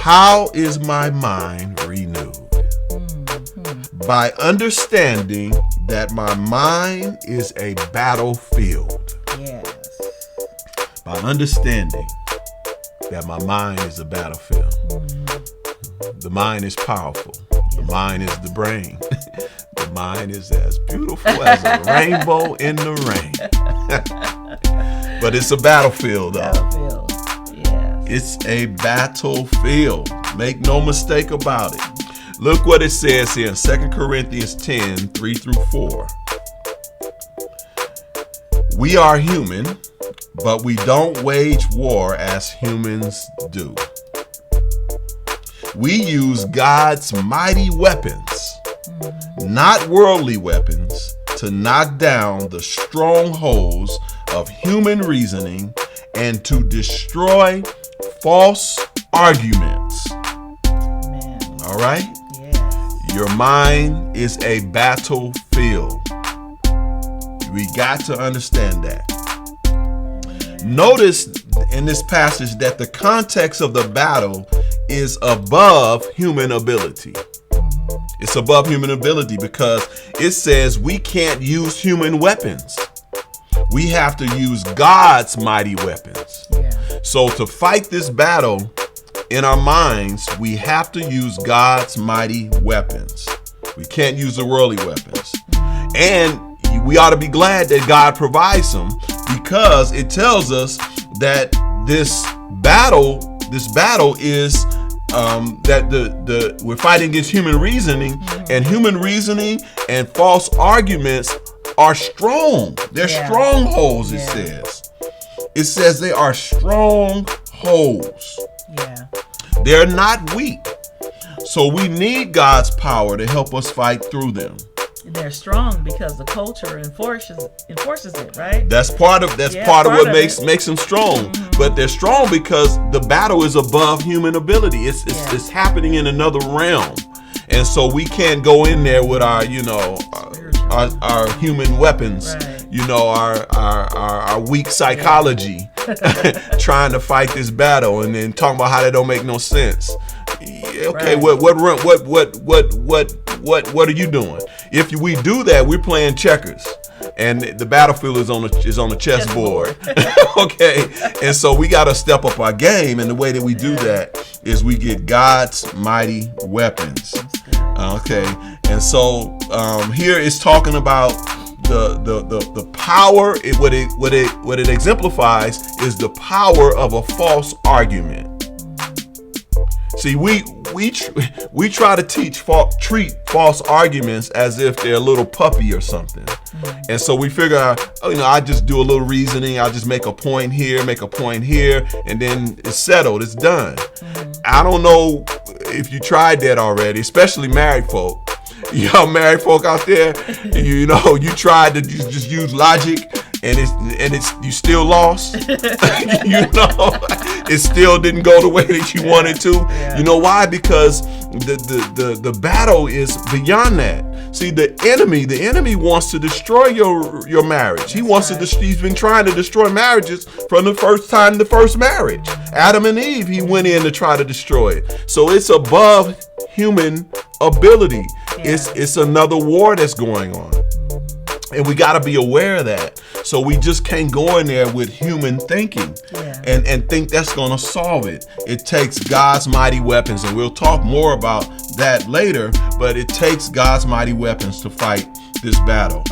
How is my mind renewed? By understanding that my mind is a battlefield. Yes. By understanding that my mind is a battlefield. The mind is powerful. The mind is the brain. The mind is as beautiful as a rainbow in the rain. But it's a battlefield, though. Battlefield. Yes. It's a battlefield. Make no mistake about it. Look what it says here in 2 Corinthians 10, 3 through 4. We are human, but we don't wage war as humans do. We use God's mighty weapons, not worldly weapons, to knock down the strongholds of human reasoning and to destroy false arguments. Man. All right? Yes. Your mind is a battlefield. We got to understand that. Notice in this passage that the context of the battle is above human ability. It's above human ability because it says we can't use human weapons. We have to use God's mighty weapons. Yeah. So to fight this battle in our minds, we have to use God's mighty weapons. We can't use the worldly weapons. And we ought to be glad that God provides them, because it tells us that this battle is that we're fighting against human reasoning, and human reasoning and false arguments are strong. They're strongholds. It says. It says they are strongholds. Yeah. They're not weak. So we need God's power to help us fight through them. They're strong because the culture enforces it, right? That's part of what makes them strong. But they're strong because the battle is above human ability. It's happening in another realm, and so we can't go in there with our our human weapons, right. Our weak psychology, trying to fight this battle, and then talking about how that don't make no sense. Okay, right. What are you doing? If we do that, we're playing checkers, and the battlefield is on the chessboard. Okay, and so we got to step up our game, and the way that we do that is we get God's mighty weapons. Okay, and so here it's talking about the power. What it exemplifies is the power of a false argument. See, we try to treat false arguments as if they're a little puppy or something. And so we figure out, I just do a little reasoning. I'll just make a point here, and then it's settled. It's done. I don't know if you tried that already, especially married folk. Y'all married folk out there, you tried to just use logic, and it's you still lost. It still didn't go the way that you wanted to. Yeah. You know why? Because the battle is beyond that. See, the enemy wants to destroy your marriage. He's been trying to destroy marriages from the first marriage. Adam and Eve, he went in to try to destroy it. So it's above human ability. Yeah. It's another war that's going on. And we got to be aware of that. So we just can't go in there with human thinking and think that's going to solve it. It takes God's mighty weapons, and we'll talk more about that later, but it takes God's mighty weapons to fight this battle.